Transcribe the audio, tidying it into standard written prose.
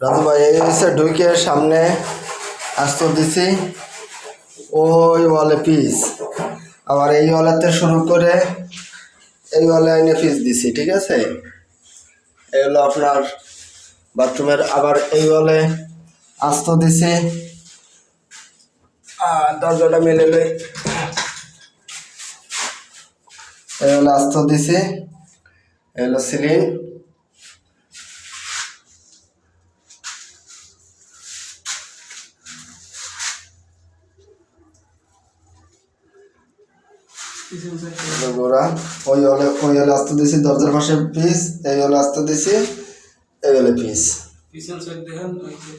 রাজু ভাই এই হচ্ছে ঢুকে সামনে আসতে দিছি ওই ওয়ালে পিস, আবার এই ওয়ালেতে শুরু করে এই ওয়ালে এনে পিস দিছি, ঠিক আছে। এই হলো আপনার বাথরুমের, আবার এই ওয়ালে আস্ত দিছি, দরজাটা মেলে লই, এই হলো আস্ত দিছি, এই হলো সিলিং। গোড়া ওই হলে আস্তে দিছি, দরজার পাশে পিস, এই হলে আস্তে দিছি, এই হলে পিস। পিছন সাইড দেখেন ওই যে